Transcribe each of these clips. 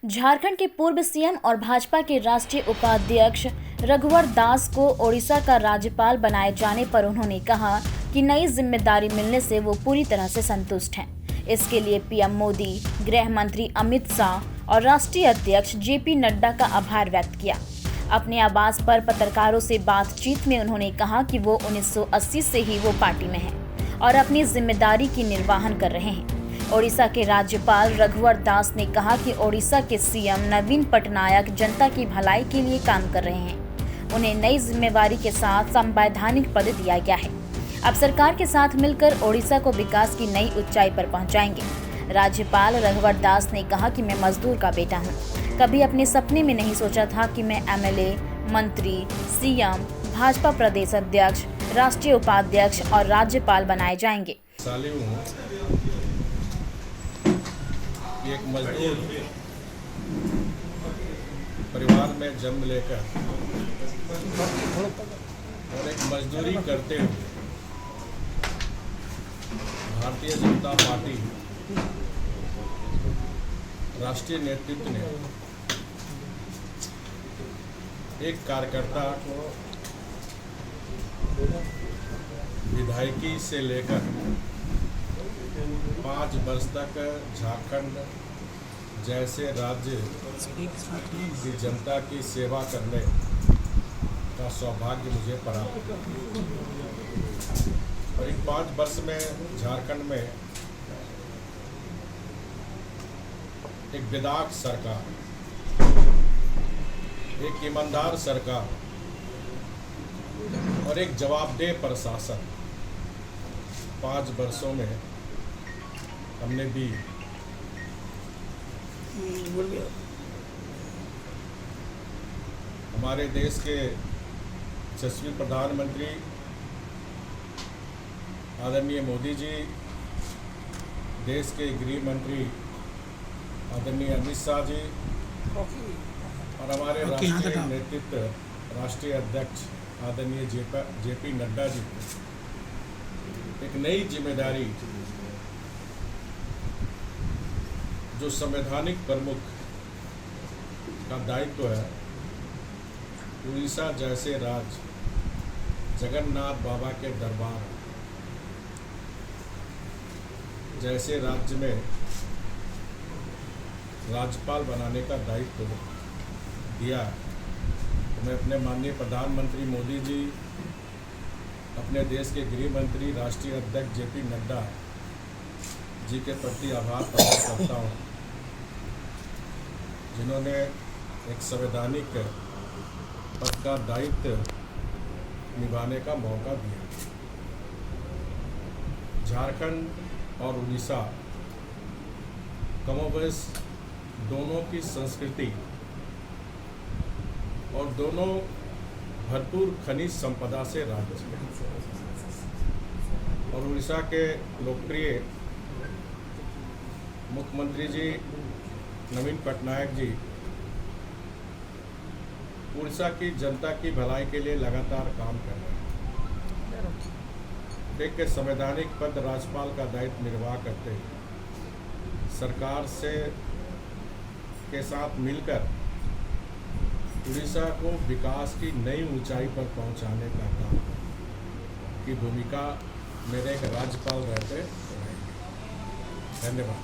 झारखंड के पूर्व सीएम और भाजपा के राष्ट्रीय उपाध्यक्ष रघुवर दास को ओडिशा का राज्यपाल बनाए जाने पर उन्होंने कहा कि नई जिम्मेदारी मिलने से वो पूरी तरह से संतुष्ट हैं। इसके लिए पीएम मोदी, गृह मंत्री अमित शाह और राष्ट्रीय अध्यक्ष जेपी नड्डा का आभार व्यक्त किया। अपने आवास पर पत्रकारों से बातचीत में उन्होंने कहा कि वो 1980 से ही वो पार्टी में हैं और अपनी जिम्मेदारी की निर्वहन कर रहे हैं। ओडिशा के राज्यपाल रघुवर दास ने कहा कि ओडिशा के सीएम नवीन पटनायक जनता की भलाई के लिए काम कर रहे हैं। उन्हें नई जिम्मेदारी के साथ संवैधानिक पद दिया गया है। अब सरकार के साथ मिलकर ओडिशा को विकास की नई ऊंचाई पर पहुंचाएंगे। राज्यपाल रघुवर दास ने कहा कि मैं मजदूर का बेटा हूं। कभी अपने सपने में नहीं सोचा था कि मैं एमएलए, मंत्री, सीएम, भाजपा प्रदेश अध्यक्ष, राष्ट्रीय उपाध्यक्ष और राज्यपाल बनाए जाएंगे। एक मजदूर परिवार में जन्म लेकर और एक मजदूरी करते हुए भारतीय जनता पार्टी राष्ट्रीय नेतृत्व ने एक कार्यकर्ता विधायकी से लेकर 5 वर्ष तक झारखंड जैसे राज्य की जनता की सेवा करने का सौभाग्य मुझे प्राप्त हुआ और इन 5 वर्ष में झारखंड में एक विधायक सरकार, एक ईमानदार सरकार और एक जवाबदेह प्रशासन 5 वर्षों में हमने भी हमारे देश के यशस्वी प्रधानमंत्री आदरणीय मोदी जी, देश के गृह मंत्री आदरणीय अमित शाह जी और हमारे राष्ट्रीय नेतृत्व, राष्ट्रीय अध्यक्ष आदरणीय जेपी नड्डा जी को एक नई जिम्मेदारी जो संवैधानिक प्रमुख का दायित्व है, उड़ीसा जैसे राज्य, जगन्नाथ बाबा के दरबार जैसे राज्य में राज्यपाल बनाने का दायित्व दिया। तो मैं अपने माननीय प्रधानमंत्री मोदी जी, अपने देश के गृह मंत्री राष्ट्रीय अध्यक्ष जेपी नड्डा जी के प्रति आभार प्रकट करता हूँ, जिन्होंने एक संवैधानिक पद का दायित्व निभाने का मौका दिया। झारखंड और उड़ीसा कमोबेश दोनों की संस्कृति और दोनों भरपूर खनिज संपदा से राज्य और उड़ीसा के लोकप्रिय मुख्यमंत्री जी नवीन पटनायक जी उड़ीसा की जनता की भलाई के लिए लगातार काम कर रहे हैं। देख के संवैधानिक पद राज्यपाल का दायित्व निर्वाह करते हुए सरकार से के साथ मिलकर उड़ीसा को विकास की नई ऊंचाई पर पहुंचाने का काम की भूमिका मेरे एक राज्यपाल रहते रहेंगे। धन्यवाद।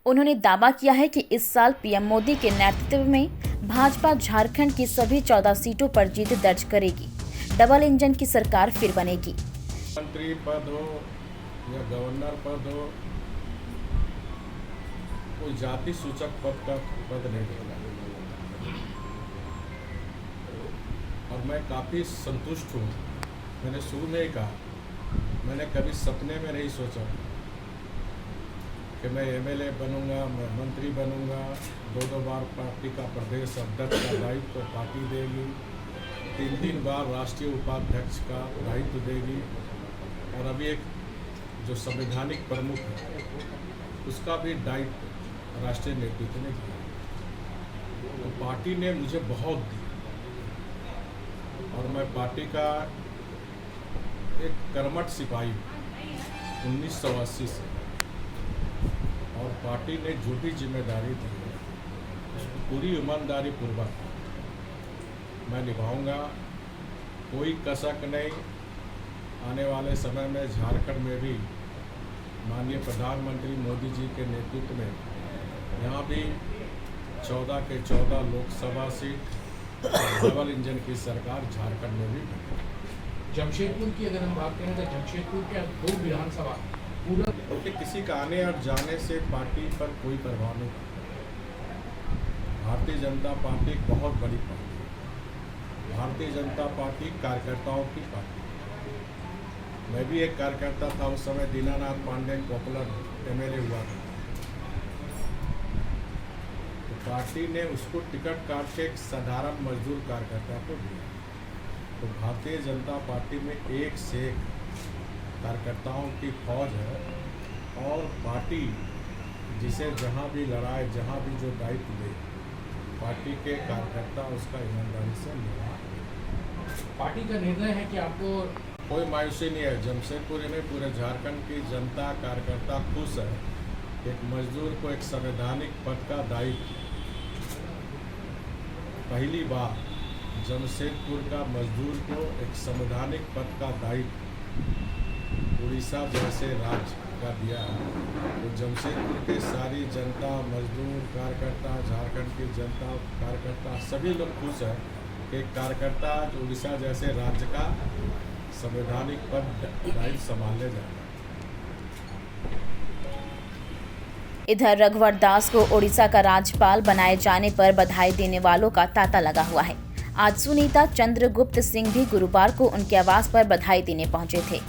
उन्होंने दावा किया है कि इस साल पीएम मोदी के नेतृत्व में भाजपा झारखंड की सभी 14 सीटों पर जीत दर्ज करेगी। डबल इंजन की सरकार फिर बनेगी। मंत्री पद हो या गवर्नर पद हो, कोई जाति सूचक पद का पद नहीं देगा और मैं काफ़ी संतुष्ट हूँ। मैंने शुरू में ही कहा, मैंने कभी सपने में नहीं सोचा कि मैं एमएलए बनूंगा, मैं मंत्री बनूंगा, 2 बार पार्टी का प्रदेश अध्यक्ष का दायित्व पार्टी देगी, 3 बार राष्ट्रीय उपाध्यक्ष का दायित्व देगी और अभी एक जो संवैधानिक प्रमुख है उसका भी दायित्व राष्ट्रीय नेतृत्व ने दिया। तो पार्टी ने मुझे बहुत दिया और मैं पार्टी का एक कर्मठ सिपाही 1980 से और पार्टी ने जो भी जिम्मेदारी दी है पूरी ईमानदारी पूर्वक मैं निभाऊंगा। कोई कसक नहीं। आने वाले समय में झारखंड में भी माननीय प्रधानमंत्री मोदी जी के नेतृत्व में यहाँ भी 14 के 14 लोकसभा सीट डबल इंजन की सरकार झारखंड में भी बनेगी। जमशेदपुर की अगर हम बात करें तो जमशेदपुर के 2 विधानसभा पूरा क्योंकि किसी का आने और जाने से पार्टी पर कोई प्रभाव नहीं पड़ता। भारतीय जनता पार्टी एक बहुत बड़ी पार्टी है। भारतीय जनता पार्टी कार्यकर्ताओं की पार्टी है। मैं भी एक कार्यकर्ता था उस समय। दीनानाथ पांडे पॉपुलर एमएलए हुआ था, तो पार्टी ने उसको टिकट काट के एक साधारण मजदूर कार्यकर्ता को दिया। तो भारतीय जनता पार्टी में एक से एक कार्यकर्ताओं की फौज है और पार्टी जिसे जहाँ भी लड़ाए, जहाँ भी जो दायित्व दे, पार्टी के कार्यकर्ता उसका ईमानदारी से निर्वाह करें। पार्टी का निर्णय है कि आपको कोई मायूसी नहीं है। जमशेदपुर में पूरे झारखंड की जनता कार्यकर्ता खुश है। एक मजदूर को एक संवैधानिक पद का दायित्व, पहली बार जमशेदपुर का मजदूर को एक संवैधानिक पद का दायित्व उड़ीसा जैसे राज्य का दिया है। तो जमशेदपुर के सारी जनता, मजदूर, कार्यकर्ता, झारखंड की जनता, कार्यकर्ता सभी लोग खुश हैं कि एक कार्यकर्ता उड़ीसा जैसे राज्य का संवैधानिक पद दायित्व संभालने जा रहा है। इधर रघुवर दास को ओडिशा का राज्यपाल बनाए जाने पर बधाई देने वालों का तांता लगा हुआ है। आजसू नेता चंद्रगुप्त सिंह भी गुरुवार को उनके आवास पर बधाई देने पहुंचे थे।